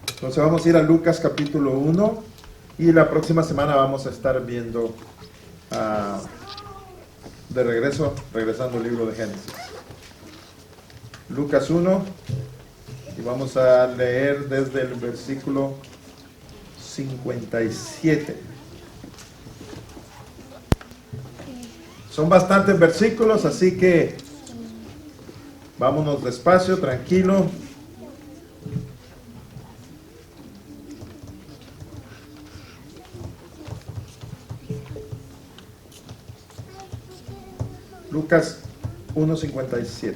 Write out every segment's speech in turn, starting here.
Entonces vamos a ir a Lucas capítulo 1 y la próxima semana vamos a estar viendo regresando al libro de Génesis. Lucas 1 y vamos a leer desde el versículo 57. Son bastantes versículos, así que vámonos despacio, tranquilo. Lucas 1:57.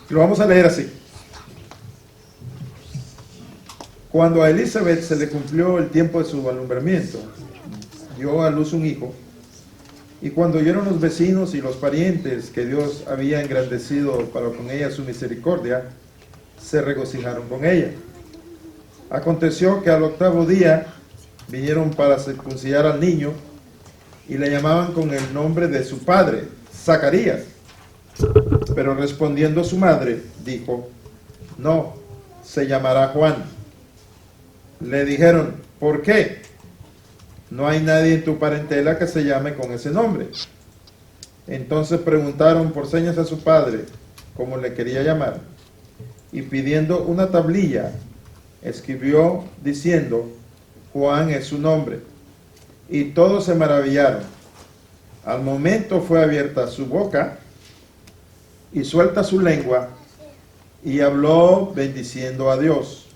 Lo vamos a leer así. Cuando a Elizabeth se le cumplió el tiempo de su alumbramiento, dio a luz un hijo, y cuando oyeron los vecinos y los parientes que Dios había engrandecido para con ella su misericordia, se regocijaron con ella. Aconteció que al 8º día vinieron para circuncidar al niño, y le llamaban con el nombre de su padre, Zacarías. Pero respondiendo su madre, dijo: no, se llamará Juan. Le dijeron: ¿por qué? No hay nadie en tu parentela que se llame con ese nombre. Entonces preguntaron por señas a su padre cómo le quería llamar, y pidiendo una tablilla, escribió diciendo: Juan es su nombre. Y todos se maravillaron. Al momento fue abierta su boca y suelta su lengua, y habló bendiciendo a Dios.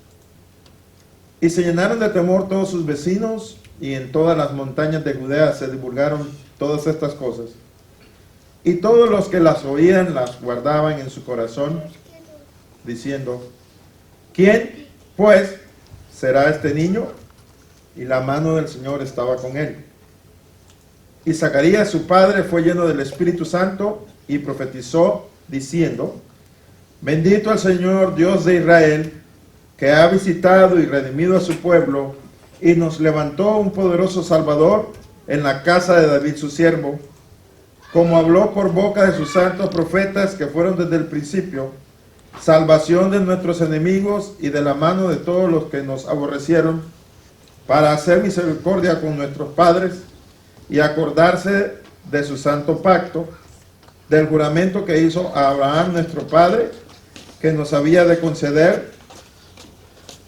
Y se llenaron de temor todos sus vecinos, y en todas las montañas de Judea se divulgaron todas estas cosas. Y todos los que las oían las guardaban en su corazón, diciendo: ¿quién, pues, será este niño? Y la mano del Señor estaba con él. Y Zacarías, su padre, fue lleno del Espíritu Santo y profetizó, diciendo: bendito el Señor Dios de Israel, que ha visitado y redimido a su pueblo, y nos levantó un poderoso Salvador en la casa de David su siervo, como habló por boca de sus santos profetas que fueron desde el principio, salvación de nuestros enemigos y de la mano de todos los que nos aborrecieron, para hacer misericordia con nuestros padres y acordarse de su santo pacto, del juramento que hizo a Abraham nuestro padre, que nos había de conceder,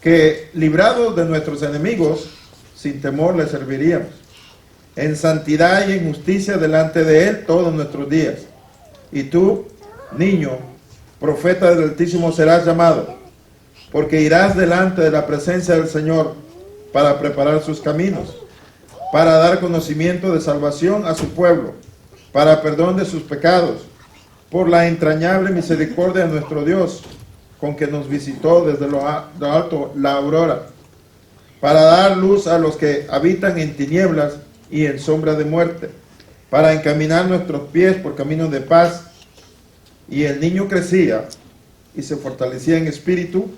que librados de nuestros enemigos, sin temor le serviríamos, en santidad y en justicia delante de él todos nuestros días. Y tú, niño, profeta del Altísimo serás llamado, porque irás delante de la presencia del Señor para preparar sus caminos, para dar conocimiento de salvación a su pueblo, para perdón de sus pecados, por la entrañable misericordia de nuestro Dios, con que nos visitó desde lo alto la aurora, para dar luz a los que habitan en tinieblas y en sombra de muerte, para encaminar nuestros pies por caminos de paz. Y el niño crecía y se fortalecía en espíritu,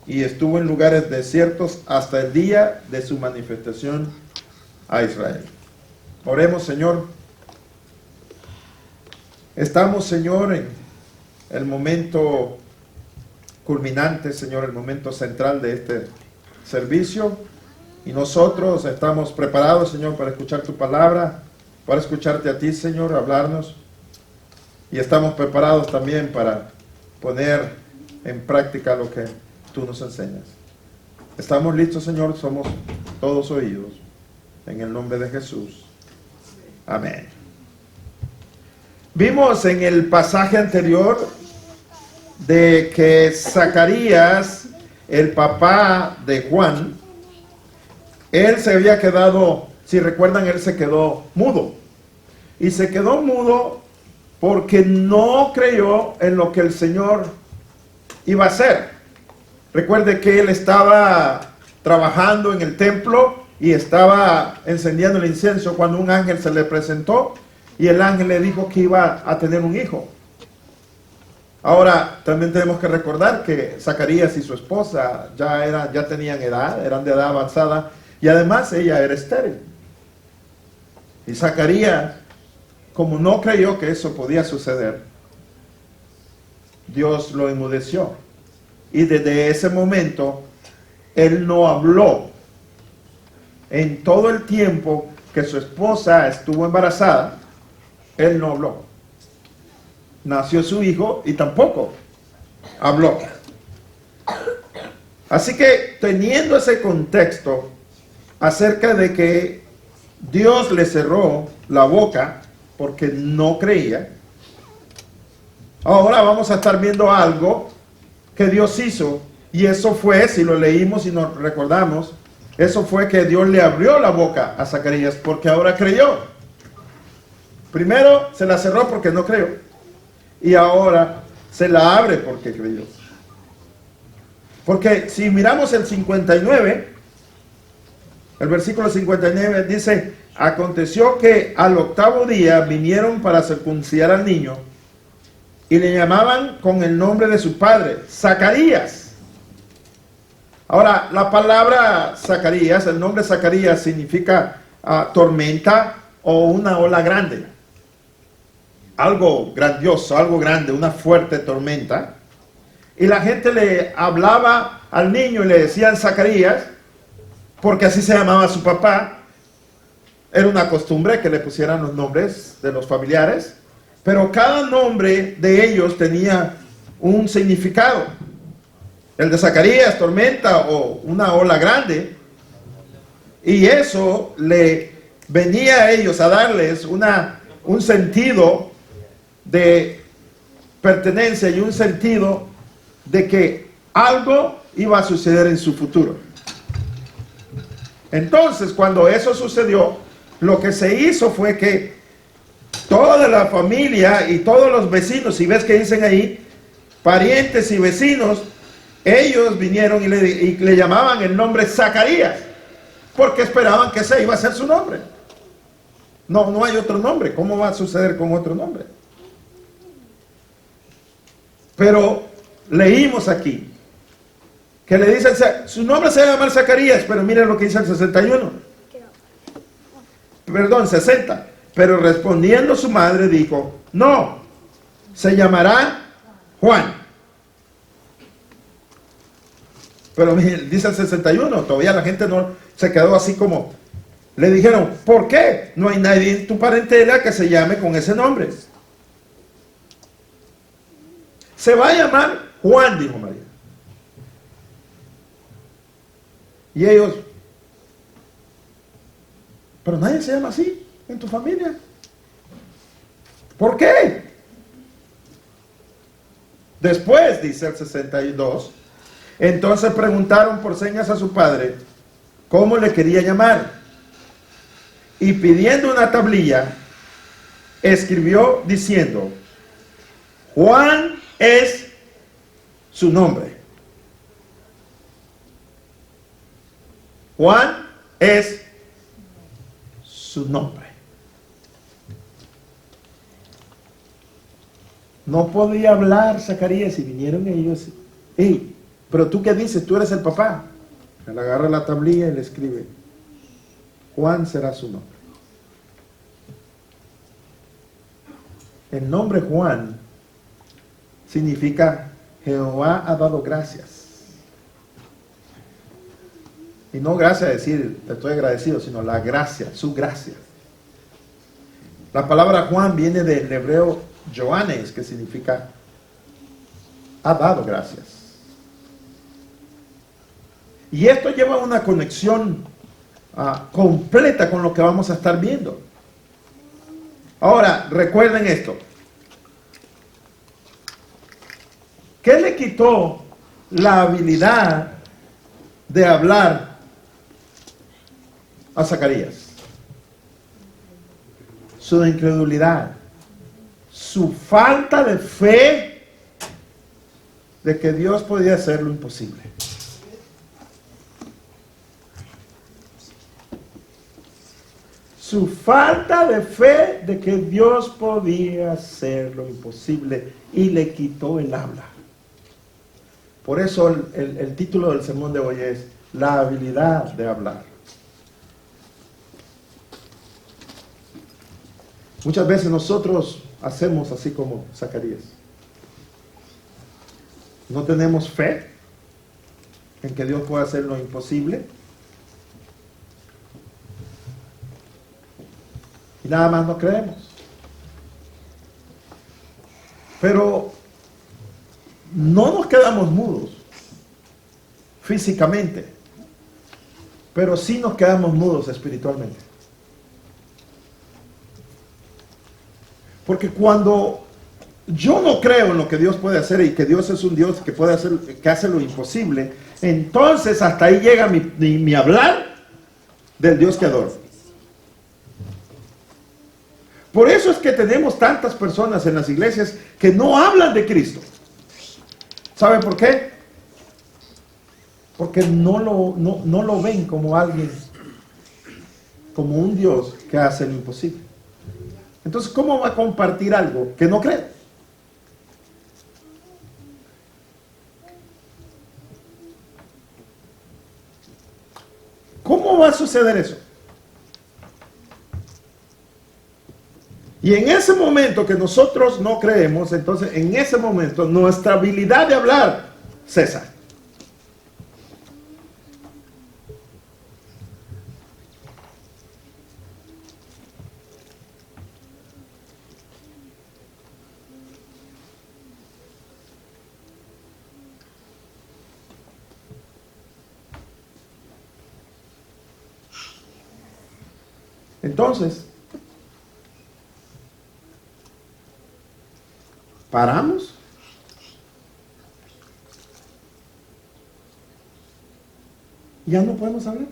y estuvo en lugares desiertos hasta el día de su manifestación a Israel. Oremos, Señor. Estamos, Señor, en el momento culminante, Señor, el momento central de este servicio, y nosotros estamos preparados, Señor, para escuchar tu palabra, para escucharte a ti, Señor, hablarnos, y estamos preparados también para poner en práctica lo que tú nos enseñas. Estamos listos, Señor, somos todos oídos. En el nombre de Jesús. Amén. Vimos en el pasaje anterior de que Zacarías, el papá de Juan, él se había quedado, si recuerdan, él se quedó mudo. Y se quedó mudo porque no creyó en lo que el Señor iba a hacer. Recuerde que él estaba trabajando en el templo y estaba encendiendo el incienso cuando un ángel se le presentó, y el ángel le dijo que iba a tener un hijo. Ahora, también tenemos que recordar que Zacarías y su esposa ya tenían edad, eran de edad avanzada, y además ella era estéril. Y Zacarías, como no creyó que eso podía suceder, Dios lo enmudeció. y desde ese momento él no habló. En todo el tiempo que su esposa estuvo embarazada, él no habló. Nació su hijo y tampoco habló. Así que teniendo ese contexto acerca de que Dios le cerró la boca porque no creía, ahora vamos a estar viendo algo que Dios hizo, y eso fue, si lo leímos y nos recordamos, eso fue que Dios le abrió la boca a Zacarías porque ahora creyó. Primero se la cerró porque no creyó, y ahora se la abre porque creyó. Porque si miramos el 59, el versículo 59 dice: aconteció que al octavo día vinieron para circuncidar al niño, y le llamaban con el nombre de su padre, Zacarías. Ahora, la palabra Zacarías, el nombre Zacarías significa tormenta o una ola grande. Algo grandioso, algo grande, una fuerte tormenta. Y la gente le hablaba al niño y le decían Zacarías, porque así se llamaba su papá. Era una costumbre que le pusieran los nombres de los familiares, pero cada nombre de ellos tenía un significado. El de Zacarías, tormenta o una ola grande. Y eso le venía a ellos a darles un sentido de pertenencia y un sentido de que algo iba a suceder en su futuro. Entonces, cuando eso sucedió, lo que se hizo fue que toda la familia y todos los vecinos, si ves que dicen ahí, parientes y vecinos, ellos vinieron y le llamaban el nombre Zacarías, porque esperaban que ese iba a ser su nombre. No hay otro nombre. ¿Cómo va a suceder con otro nombre? Pero leímos aquí que le dicen, su nombre se va a llamar Zacarías, pero miren lo que dice el 61. Perdón, 60. Pero respondiendo su madre dijo, no, se llamará Juan. Pero dice el 61, todavía la gente no se quedó así como, le dijeron, ¿por qué? No hay nadie en tu parentela que se llame con ese nombre. Se va a llamar Juan, dijo María. Y ellos, pero nadie se llama así en tu familia. ¿Por qué? Después, dice el 62, entonces preguntaron por señas a su padre cómo le quería llamar. Y pidiendo una tablilla, escribió diciendo, Juan es su nombre. Juan es su nombre. No podía hablar Zacarías y vinieron ellos. Hey, pero tú qué dices, tú eres el papá. Él agarra la tablilla y le escribe, Juan será su nombre. El nombre Juan significa Jehová ha dado gracias. Y no gracia decir, estoy agradecido, sino la gracia, su gracia. La palabra Juan viene del hebreo Joanes, que significa ha dado gracias. Y esto lleva una conexión completa con lo que vamos a estar viendo. Ahora, recuerden esto. ¿Qué le quitó la habilidad de hablar a Zacarías? Su incredulidad, su falta de fe de que Dios podía hacer lo imposible. Su falta de fe de que Dios podía hacer lo imposible y le quitó el habla. Por eso el título del sermón de hoy es la habilidad de hablar. Muchas veces nosotros hacemos así como Zacarías. No tenemos fe en que Dios puede hacer lo imposible. Y nada más no creemos. Pero no nos quedamos mudos físicamente, pero sí nos quedamos mudos espiritualmente. Porque cuando yo no creo en lo que Dios puede hacer y que Dios es un Dios que puede hacer, que hace lo imposible, entonces hasta ahí llega mi hablar del Dios que adoro. Por eso es que tenemos tantas personas en las iglesias que no hablan de Cristo. ¿Sabe por qué? Porque no lo ven como alguien, como un Dios que hace lo imposible. Entonces, ¿cómo va a compartir algo que no cree? ¿Cómo va a suceder eso? Y en ese momento que nosotros no creemos, entonces en ese momento nuestra habilidad de hablar cesa. Entonces, ¿paramos? Ya no podemos hablar.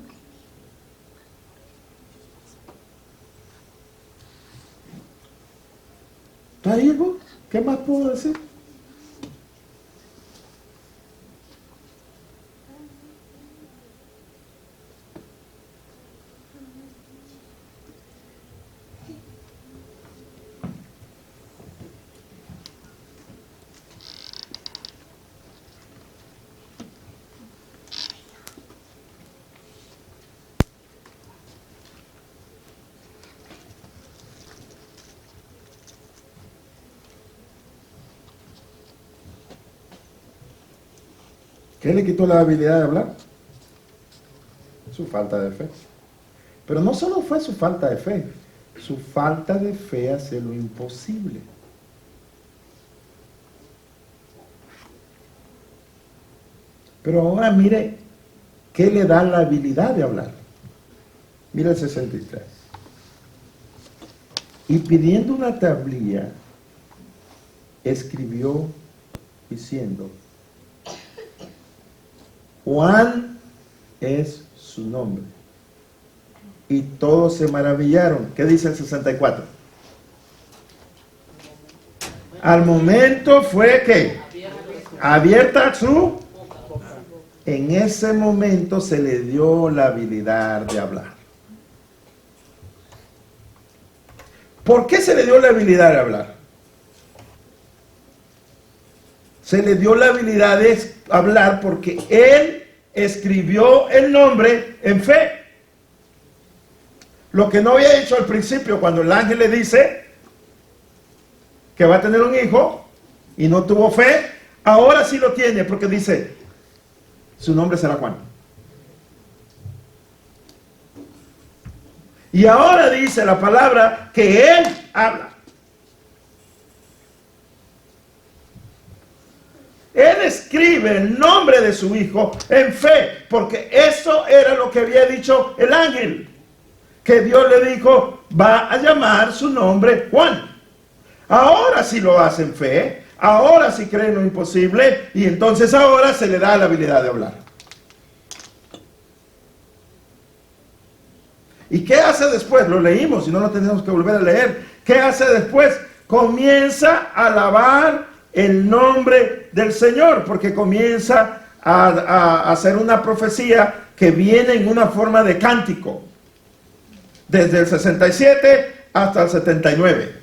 ¿Está ahí, hijo? ¿Qué más puedo decir? ¿Qué le quitó la habilidad de hablar? Su falta de fe. Pero no solo fue su falta de fe, su falta de fe hace lo imposible. Pero ahora mire, ¿qué le da la habilidad de hablar? Mira el 63. Y pidiendo una tablilla, escribió diciendo: Juan es su nombre. Y todos se maravillaron. ¿Qué dice el 64? Al momento fue que abierta su... En ese momento se le dio la habilidad de hablar. ¿Por qué se le dio la habilidad de hablar? Se le dio la habilidad de hablar porque él escribió el nombre en fe. Lo que no había hecho al principio, cuando el ángel le dice que va a tener un hijo y no tuvo fe, ahora sí lo tiene porque dice, su nombre será Juan. Y ahora dice la palabra que él habla. Él escribe el nombre de su hijo en fe, porque eso era lo que había dicho el ángel, que Dios le dijo, va a llamar su nombre Juan. Ahora sí lo hace en fe, ahora sí cree en lo imposible, y entonces ahora se le da la habilidad de hablar. ¿Y qué hace después? Lo leímos y no lo tenemos que volver a leer. ¿Qué hace después? Comienza a alabar el nombre del Señor, porque comienza a hacer una profecía que viene en una forma de cántico, desde el 67 hasta el 79.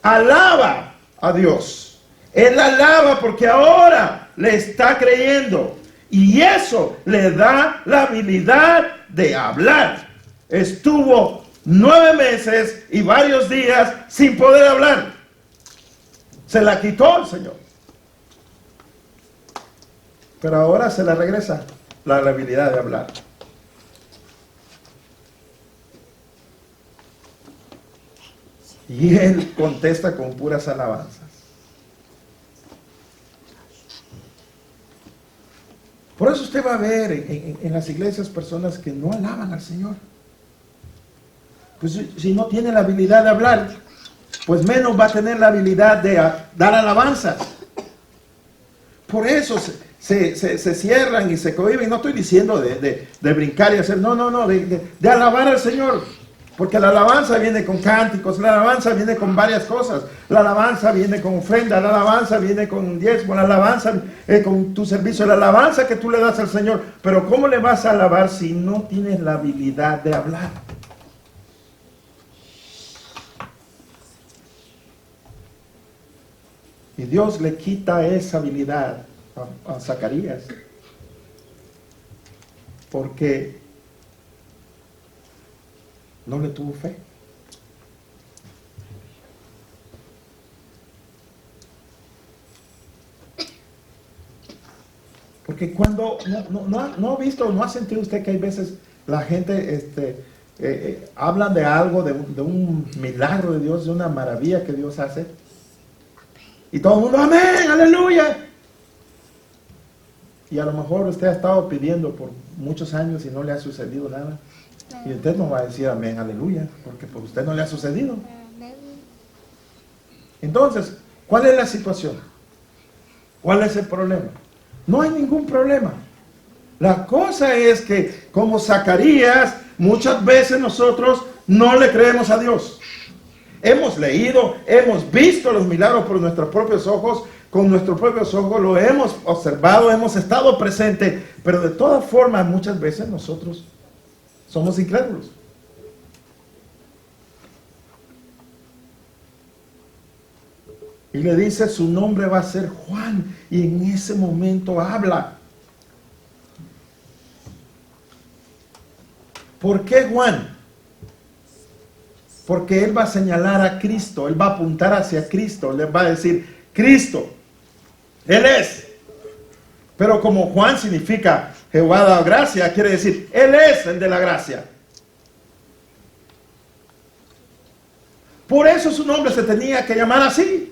Alaba a Dios. Él alaba porque ahora le está creyendo, y eso le da la habilidad de hablar. Estuvo 9 meses y varios días sin poder hablar. Se la quitó el Señor. Pero ahora se le regresa la habilidad de hablar. Y él contesta con puras alabanzas. Por eso usted va a ver en las iglesias personas que no alaban al Señor. Pues si no tiene la habilidad de hablar, pues menos va a tener la habilidad de dar alabanzas. Por eso se cierran y se cohiben. No estoy diciendo de brincar y hacer, no, de alabar al Señor. Porque la alabanza viene con cánticos, la alabanza viene con varias cosas. La alabanza viene con ofrenda, la alabanza viene con diezmo, la alabanza con tu servicio, la alabanza que tú le das al Señor. Pero ¿cómo le vas a alabar si no tienes la habilidad de hablar? Y Dios le quita esa habilidad a Zacarías. Porque no le tuvo fe. Porque cuando no ha visto, no ha sentido usted que hay veces la gente hablan de algo, de un milagro de Dios, de una maravilla que Dios hace. Y todo el mundo, amén, aleluya. Y a lo mejor usted ha estado pidiendo por muchos años y no le ha sucedido nada. Y usted no va a decir amén, aleluya, porque por usted no le ha sucedido. Entonces, ¿cuál es la situación? ¿Cuál es el problema? No hay ningún problema. La cosa es que, como Zacarías, muchas veces nosotros no le creemos a Dios. Hemos leído, hemos visto los milagros por nuestros propios ojos, con nuestros propios ojos lo hemos observado, hemos estado presentes, pero de todas formas muchas veces nosotros somos incrédulos. Y le dice, su nombre va a ser Juan, y en ese momento habla. ¿Por qué Juan? Porque él va a señalar a Cristo, él va a apuntar hacia Cristo, le va a decir, Cristo, Él es. Pero como Juan significa Jehová da gracia, quiere decir, Él es el de la gracia. Por eso su nombre se tenía que llamar así.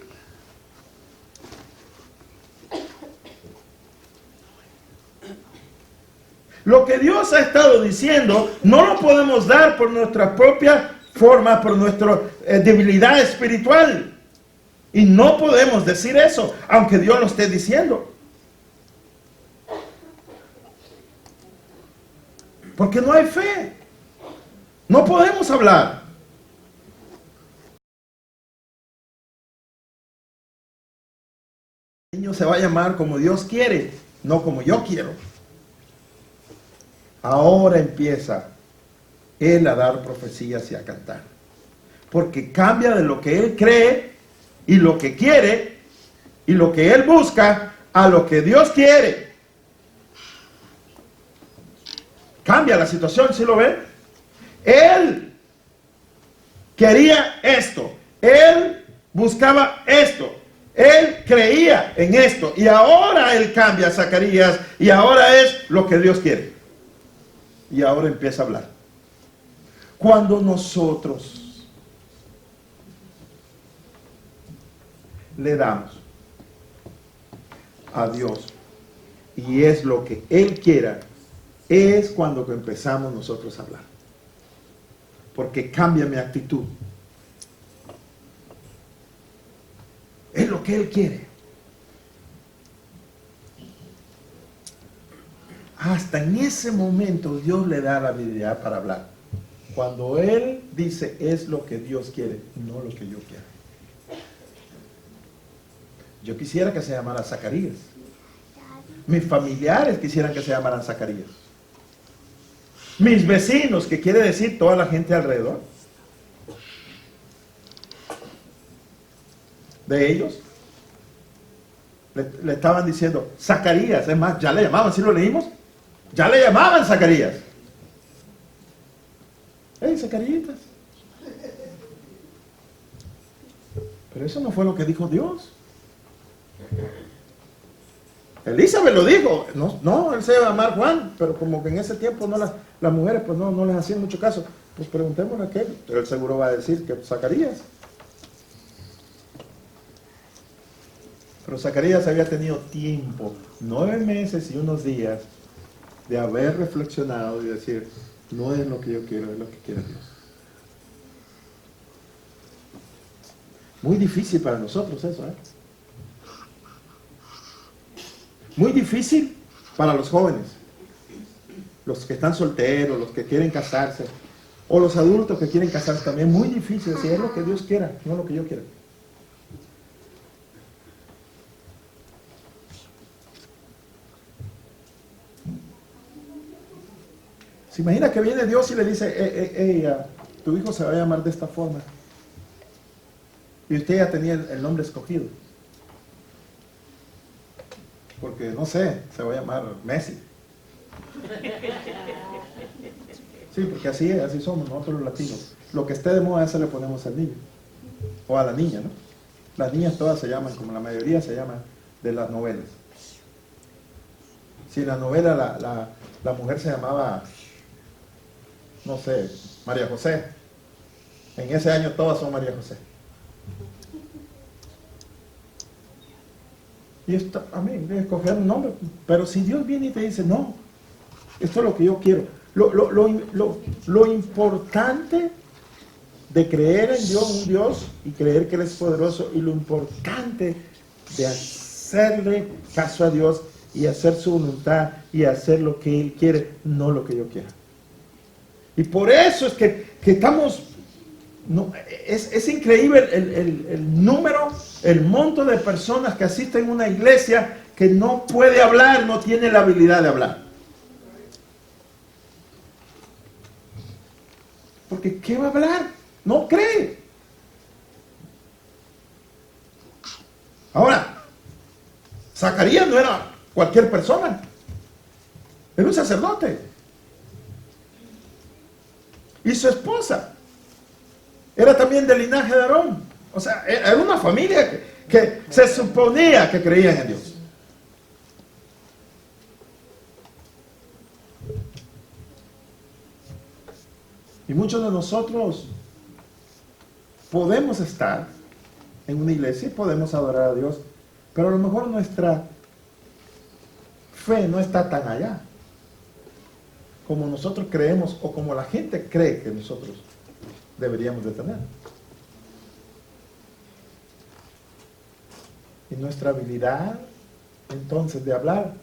Lo que Dios ha estado diciendo, no lo podemos dar por nuestra propia forma, por nuestra debilidad espiritual. Y no podemos decir eso, aunque Dios lo esté diciendo. Porque no hay fe. No podemos hablar. El niño se va a llamar como Dios quiere, no como yo quiero. Ahora empieza él a dar profecías y a cantar. Porque cambia de lo que él cree y lo que quiere y lo que él busca a lo que Dios quiere. Cambia la situación, ¿sí lo ven? Él quería esto. Él buscaba esto. Él creía en esto. Y ahora él cambia a Zacarías. Y ahora es lo que Dios quiere. Y ahora empieza a hablar. Cuando nosotros le damos a Dios y es lo que Él quiera, es cuando empezamos nosotros a hablar. Porque cambia mi actitud. Es lo que Él quiere. Hasta en ese momento Dios le da la habilidad para hablar. Cuando Él dice es lo que Dios quiere, no lo que yo quiero. Yo quisiera que se llamara Zacarías. Mis familiares quisieran que se llamaran Zacarías. Mis vecinos, que quiere decir toda la gente alrededor de ellos, le estaban diciendo Zacarías. Es más, ya le llamaban, ¿sí lo leímos? Ya le llamaban Zacarías. ¡Hey, Zacarías! Pero eso no fue lo que dijo Dios. Elizabeth lo dijo, no, él se iba a llamar Juan, pero como que en ese tiempo las mujeres pues no les hacían mucho caso. Pues preguntémosle a qué, él seguro va a decir que Zacarías. Pero Zacarías había tenido tiempo, 9 meses y unos días, de haber reflexionado y decir, no es lo que yo quiero, es lo que quiere Dios. Muy difícil para nosotros eso, ¿eh? Muy difícil para los jóvenes, los que están solteros, los que quieren casarse, o los adultos que quieren casarse también. Muy difícil decir, es lo que Dios quiera, no lo que yo quiera. ¿Se imagina que viene Dios y le dice, tu hijo se va a llamar de esta forma? Y usted ya tenía el nombre escogido. Porque, no sé, se va a llamar Messi. Sí, porque así somos nosotros los latinos. Lo que esté de moda, eso le ponemos al niño. O a la niña, ¿no? Las niñas todas se llaman, como la mayoría se llaman de las novelas. Si en la novela la mujer se llamaba, no sé, María José, en ese año todas son María José. Y esto, a mí, escoger un nombre. Pero si Dios viene y te dice, no, esto es lo que yo quiero. Lo importante de creer en Dios, un Dios, y creer que Él es poderoso, y lo importante de hacerle caso a Dios y hacer su voluntad y hacer lo que Él quiere, no lo que yo quiera. Y por eso es que estamos... No, es increíble el número, el monto de personas que asisten a una iglesia que no puede hablar, no tiene la habilidad de hablar. Porque ¿qué va a hablar? No cree. Ahora, Zacarías no era cualquier persona, era un sacerdote. Y su esposa era también del linaje de Aarón. O sea, era una familia que se suponía que creían en Dios. Y muchos de nosotros podemos estar en una iglesia y podemos adorar a Dios, pero a lo mejor nuestra fe no está tan allá como nosotros creemos o como la gente cree que nosotros deberíamos de tener. Y nuestra habilidad entonces de hablar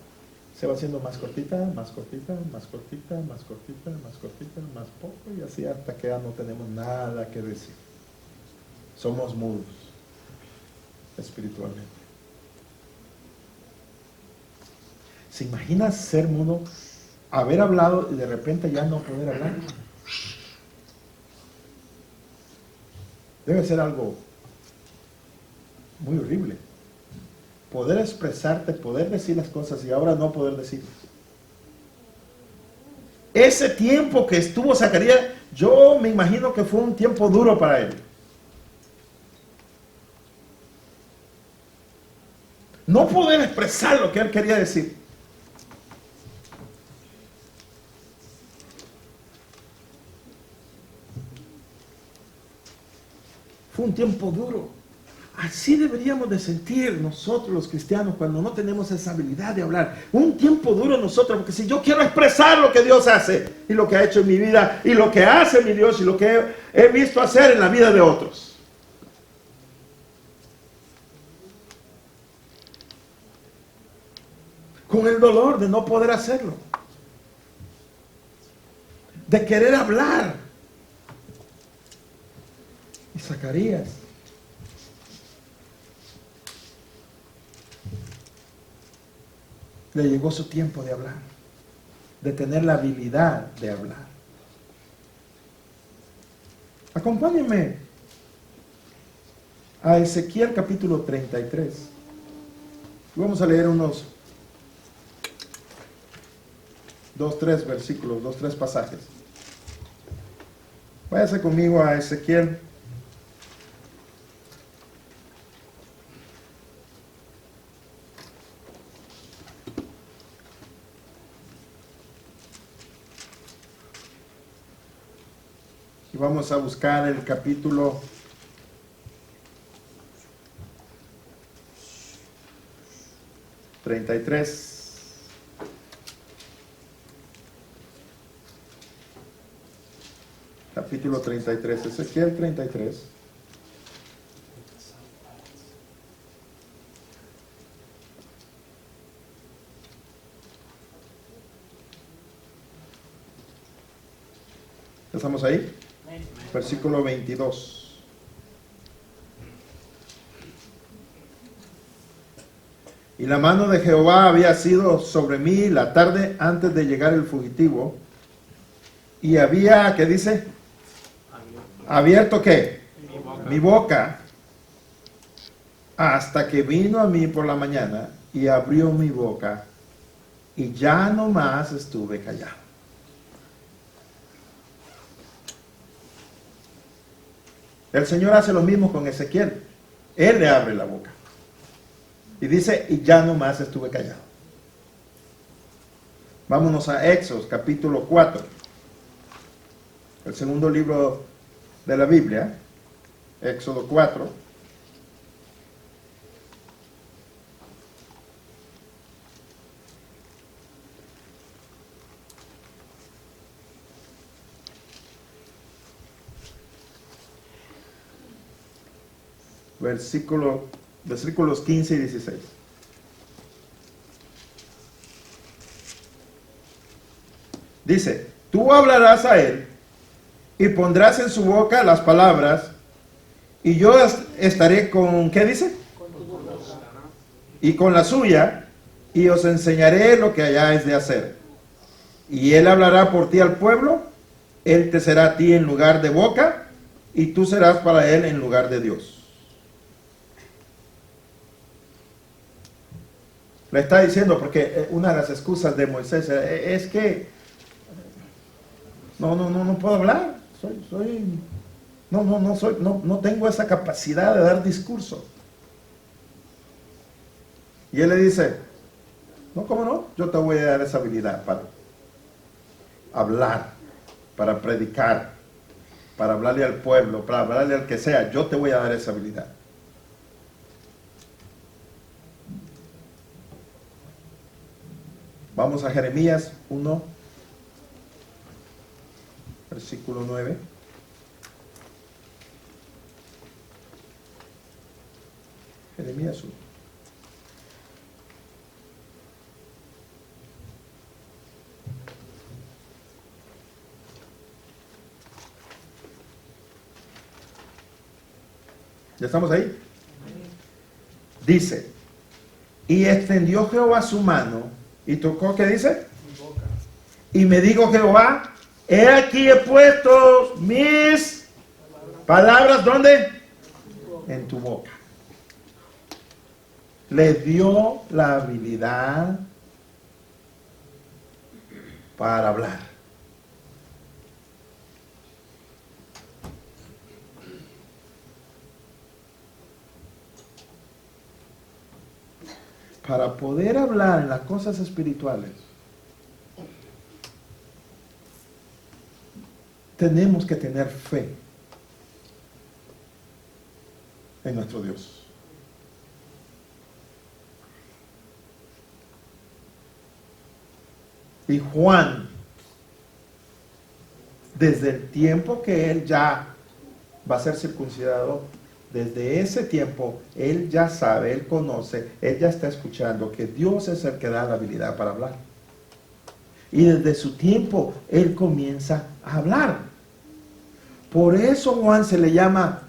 se va haciendo más cortita, más cortita, más cortita, más cortita, más cortita, más poco, y así hasta que ya no tenemos nada que decir. Somos mudos espiritualmente. ¿Se imagina ser mudo, haber hablado y de repente ya no poder hablar? Debe ser algo muy horrible. Poder expresarte, poder decir las cosas y ahora no poder decirlas. Ese tiempo que estuvo Zacarías, yo me imagino que fue un tiempo duro para él. No poder expresar lo que él quería decir. Fue un tiempo duro. Así deberíamos de sentir nosotros los cristianos cuando no tenemos esa habilidad de hablar. Un tiempo duro nosotros, porque si yo quiero expresar lo que Dios hace y lo que ha hecho en mi vida y lo que hace mi Dios y lo que he visto hacer en la vida de otros. Con el dolor de no poder hacerlo. De querer hablar. Y Zacarías le llegó su tiempo de hablar, de tener la habilidad de hablar. Acompáñenme a Ezequiel capítulo 33. Vamos a leer unos 2-3 versículos, 2-3 pasajes. Váyase conmigo a Ezequiel. Vamos a buscar el capítulo 33. Capítulo 33, Ezequiel 33. ¿Estamos ahí? Versículo 22. Y la mano de Jehová había sido sobre mí la tarde antes de llegar el fugitivo. Y había, ¿qué dice? ¿Abierto qué? Mi boca. Hasta que vino a mí por la mañana y abrió mi boca. Y ya no más estuve callado. El Señor hace lo mismo con Ezequiel. Él le abre la boca. Y dice, y ya no más estuve callado. Vámonos a Éxodo, capítulo 4. El segundo libro de la Biblia. Éxodo 4. Versículos 15 y 16. Dice, tú hablarás a él y pondrás en su boca las palabras y yo estaré con, ¿qué dice? Con tu boca. Y con la suya y os enseñaré lo que hayáis de hacer. Y él hablará por ti al pueblo, él te será a ti en lugar de boca y tú serás para él en lugar de Dios. Le está diciendo, porque una de las excusas de Moisés es que no puedo hablar, no tengo esa capacidad de dar discurso. Y él le dice, no, ¿cómo no? Yo te voy a dar esa habilidad para hablar, para predicar, para hablarle al pueblo, para hablarle al que sea, yo te voy a dar esa habilidad. Vamos a Jeremías 1, versículo 9. Jeremías 1. ¿Ya estamos ahí? Dice, y extendió Jehová su mano y tocó, ¿qué dice? Mi boca. Y me dijo Jehová, he aquí he puesto mis palabras, ¿dónde? En tu boca. Le dio la habilidad para hablar. Para poder hablar en las cosas espirituales, tenemos que tener fe en nuestro Dios. Y Juan, desde el tiempo que él ya va a ser circuncidado, desde ese tiempo, él ya sabe, él conoce, él ya está escuchando que Dios es el que da la habilidad para hablar. Y desde su tiempo, él comienza a hablar. Por eso Juan se le llama,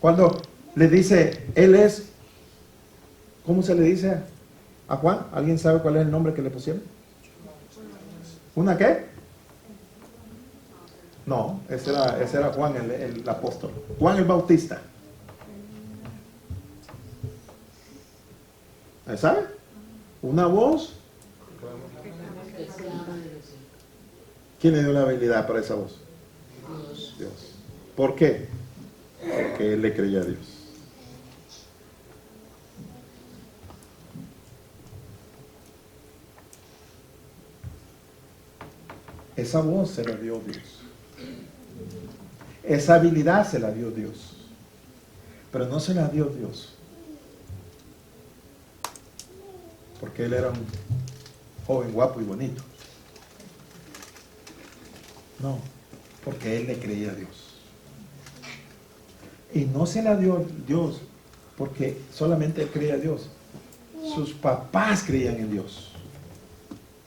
cuando le dice, él es, ¿cómo se le dice a Juan? ¿Alguien sabe cuál es el nombre que le pusieron? ¿Una qué? No, ese era Juan el apóstol. Juan el Bautista. ¿Sabe? Una voz. ¿Quién le dio la habilidad para esa voz? Dios. ¿Por qué? Porque él le creía a Dios. Esa voz se la dio Dios. Esa habilidad se la dio Dios. Pero no se la dio Dios porque él era un joven guapo y bonito. No, porque él le creía a Dios. Y no se la dio Dios porque solamente él creía a Dios. Sus papás creían en Dios.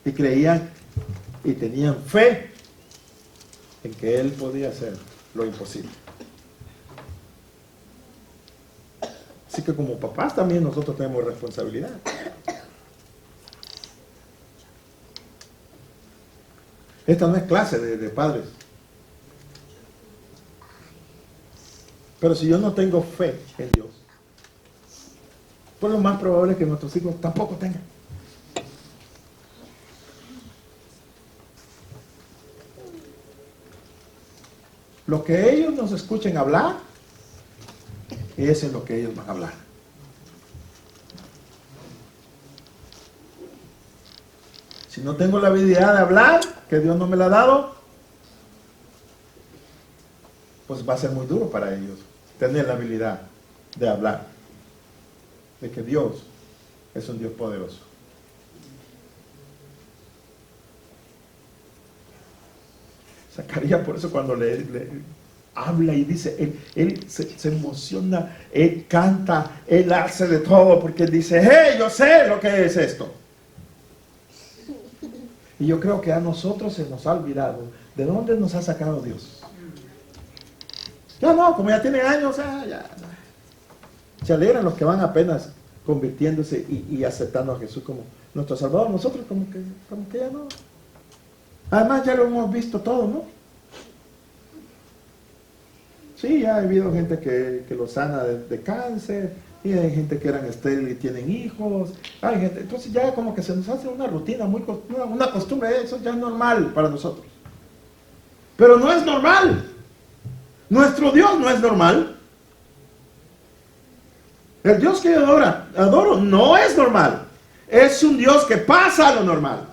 Y creían y tenían fe en que él podía hacer lo imposible. Así que como papás también nosotros tenemos responsabilidad. Esta no es clase de padres. Pero si yo no tengo fe en Dios, pues lo más probable es que nuestros hijos tampoco tengan. Lo que ellos nos escuchen hablar, eso es lo que ellos van a hablar. Si no tengo la habilidad de hablar, que Dios no me la ha dado, pues va a ser muy duro para ellos tener la habilidad de hablar, de que Dios es un Dios poderoso. Zacarías, por eso cuando le habla y dice, él se emociona, él canta, él hace de todo, porque él dice, hey, yo sé lo que es esto. Y yo creo que a nosotros se nos ha olvidado de dónde nos ha sacado Dios. Ya no, como ya tiene años, ya. Se alegran los que van apenas convirtiéndose y aceptando a Jesús como nuestro Salvador. Nosotros como que ya no. Además ya lo hemos visto todo, ¿no? Sí, ya ha habido gente que lo sana de cáncer, y hay gente que eran estériles y tienen hijos, hay gente, entonces ya como que se nos hace una rutina, una costumbre, eso ya es normal para nosotros. Pero no es normal. Nuestro Dios no es normal. El Dios que yo adoro no es normal. Es un Dios que pasa a lo normal.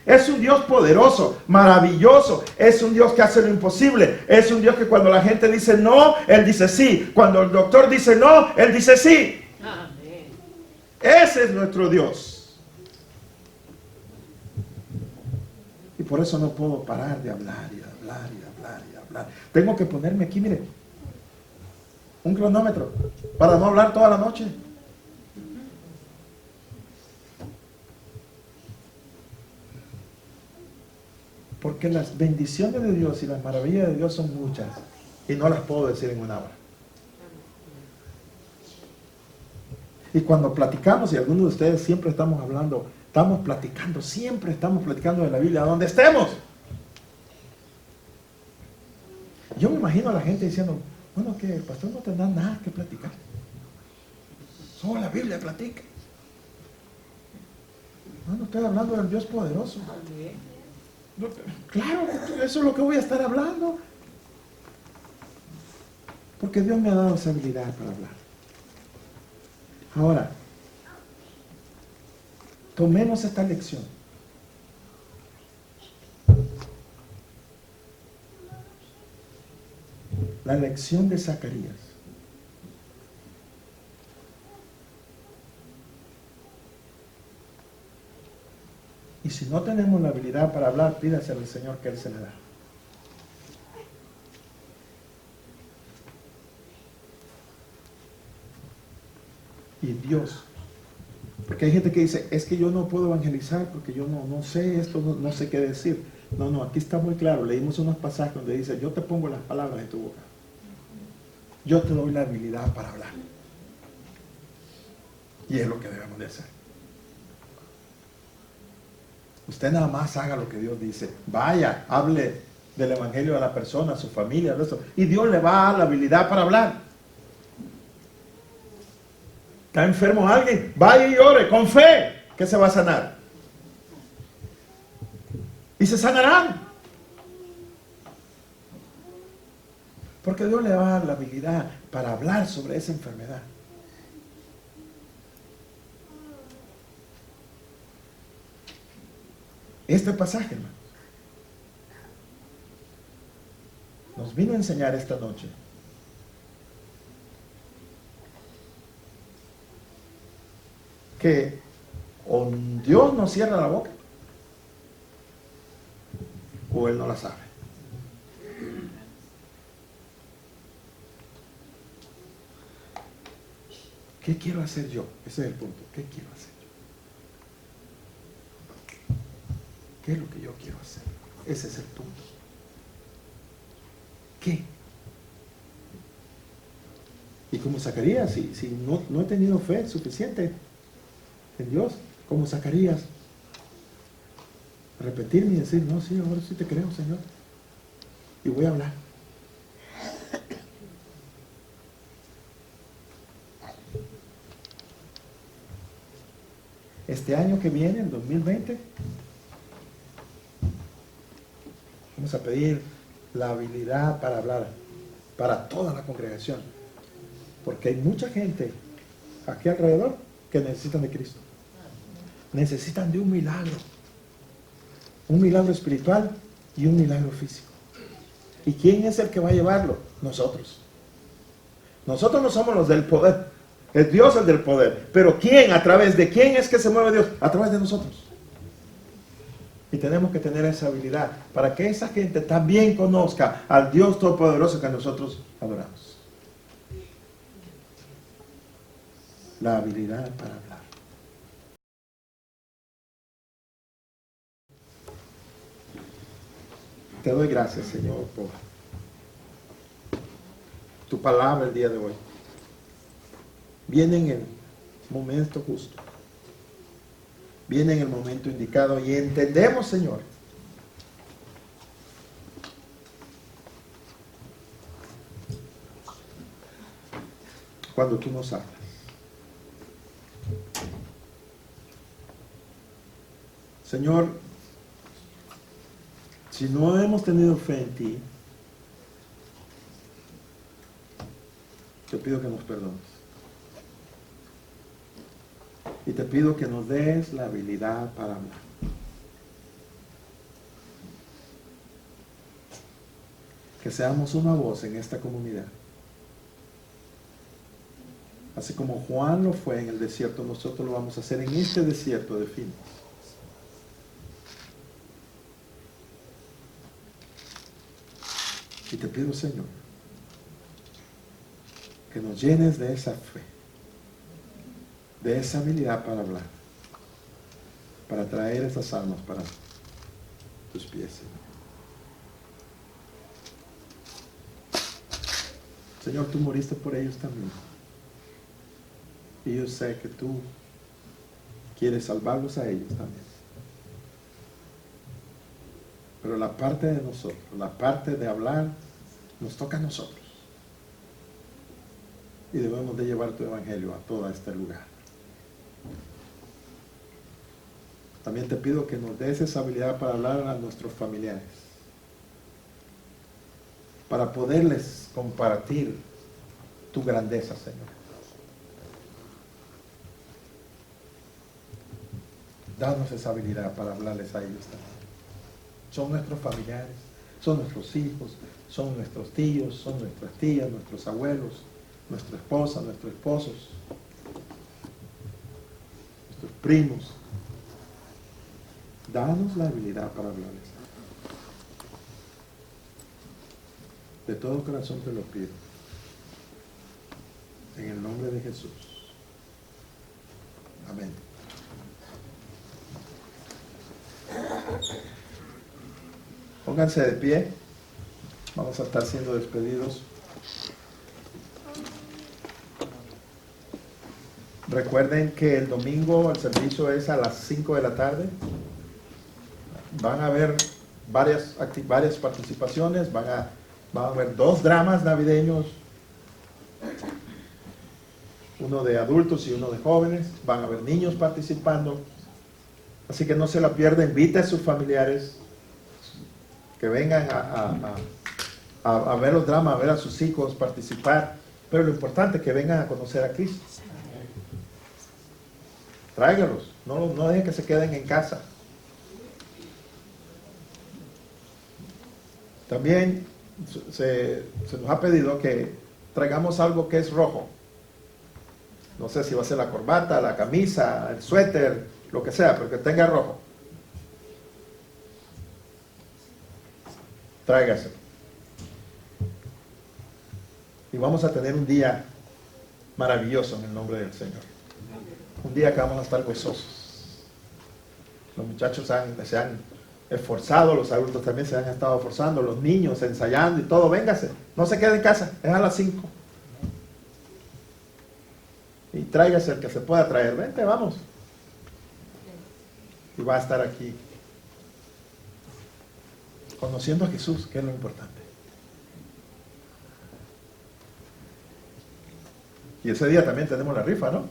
Es un Dios poderoso, maravilloso. Es un Dios que hace lo imposible. Es un Dios que cuando la gente dice no, Él dice sí. Cuando el doctor dice no, Él dice sí. Amén. Ese es nuestro Dios. Y por eso no puedo parar de hablar y hablar y hablar y hablar. Tengo que ponerme aquí, mire, un cronómetro para no hablar toda la noche. Porque las bendiciones de Dios y las maravillas de Dios son muchas y no las puedo decir en una hora. Y cuando platicamos, y algunos de ustedes siempre estamos hablando, siempre estamos platicando de la Biblia, donde estemos. Yo me imagino a la gente diciendo, bueno, que el pastor no tendrá nada que platicar. Solo la Biblia platica. No estoy hablando del Dios poderoso. Claro, eso es lo que voy a estar hablando. Porque Dios me ha dado esa habilidad para hablar. Ahora, tomemos esta lección. La lección de Zacarías. Y si no tenemos la habilidad para hablar, pídase al Señor que Él se la da. Y Dios, porque hay gente que dice, es que yo no puedo evangelizar porque yo no sé esto, no sé qué decir. No, aquí está muy claro. Leímos unos pasajes donde dice, yo te pongo las palabras en tu boca. Yo te doy la habilidad para hablar. Y es lo que debemos de hacer. Usted nada más haga lo que Dios dice. Vaya, hable del evangelio a la persona, a su familia, a eso. Y Dios le va a dar la habilidad para hablar. ¿Está enfermo alguien? Vaya y ore con fe que se va a sanar. Y se sanarán. Porque Dios le va a dar la habilidad para hablar sobre esa enfermedad. Este pasaje, hermano, nos vino a enseñar esta noche que o Dios nos cierra la boca o Él no la sabe. ¿Qué quiero hacer yo? Ese es el punto. ¿Qué quiero hacer yo? ¿Qué es lo que yo quiero hacer? Ese es el punto. ¿Qué? Y como Zacarías, si no he tenido fe suficiente en Dios, como Zacarías, repetirme y decir, no, sí, ahora sí te creo, Señor. Y voy a hablar. Este año que viene, el 2020, vamos a pedir la habilidad para hablar para toda la congregación. Porque hay mucha gente aquí alrededor que necesitan de Cristo. Necesitan de un milagro espiritual y un milagro físico. ¿Y quién es el que va a llevarlo? Nosotros. Nosotros no somos los del poder. Es Dios el del poder. Pero ¿quién? ¿A través de quién es que se mueve Dios? A través de nosotros. Y tenemos que tener esa habilidad para que esa gente también conozca al Dios Todopoderoso que nosotros adoramos. La habilidad para hablar. Te doy gracias, Señor, por tu palabra el día de hoy. Viene en el momento justo. Viene en el momento indicado y entendemos, Señor, cuando tú nos hablas. Señor, si no hemos tenido fe en ti, te pido que nos perdones. Y te pido que nos des la habilidad para hablar. Que seamos una voz en esta comunidad. Así como Juan lo fue en el desierto, nosotros lo vamos a hacer en este desierto de Phoenix. Y te pido, Señor, que nos llenes de esa fe, de esa habilidad para hablar, para traer esas almas para tus pies, Señor. Señor, tú moriste por ellos también. Y yo sé que tú quieres salvarlos a ellos también. Pero la parte de nosotros, la parte de hablar, nos toca a nosotros. Y debemos de llevar tu evangelio a todo este lugar. También te pido que nos des esa habilidad para hablar a nuestros familiares. Para poderles compartir tu grandeza, Señor. Danos esa habilidad para hablarles a ellos también. Son nuestros familiares, son nuestros hijos, son nuestros tíos, son nuestras tías, nuestros abuelos, nuestra esposa, nuestros esposos, nuestros primos. Danos la habilidad para hablarles. De todo corazón te lo pido. En el nombre de Jesús. Amén. Pónganse de pie. Vamos a estar siendo despedidos. Recuerden que el domingo el servicio es a las 5 de la tarde. Van a haber varias participaciones. Van a haber 2 dramas navideños. Uno de adultos y uno de jóvenes. Van a haber niños participando. Así que no se la pierda. Invite a sus familiares que vengan a ver los dramas, a ver a sus hijos participar. Pero lo importante es que vengan a conocer a Cristo. Tráigalos. No dejen que se queden en casa. También se nos ha pedido que traigamos algo que es rojo. No sé si va a ser la corbata, la camisa, el suéter, lo que sea, pero que tenga rojo. Tráigase. Y vamos a tener un día maravilloso en el nombre del Señor. Un día que vamos a estar gozosos. Los muchachos se han esforzado, los adultos también se han estado esforzando, los niños ensayando y todo. Véngase, no se quede en casa, es a las 5. Y tráigase el que se pueda traer. Vente, vamos. Y va a estar aquí conociendo a Jesús, que es lo importante. Y ese día también tenemos la rifa, ¿no?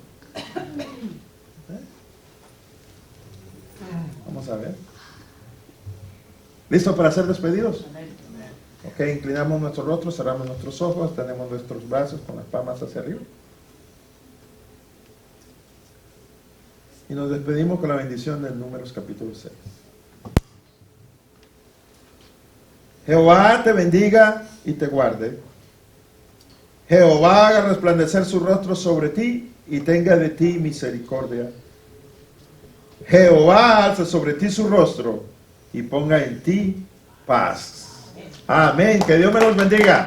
Vamos a ver. ¿Listo para ser despedidos? Ok, inclinamos nuestros rostros, cerramos nuestros ojos, tenemos nuestros brazos con las palmas hacia arriba. Y nos despedimos con la bendición del Números capítulo 6. Jehová te bendiga y te guarde. Jehová haga resplandecer su rostro sobre ti y tenga de ti misericordia. Jehová alce sobre ti su rostro y ponga en ti paz. Amén. Que Dios me los bendiga.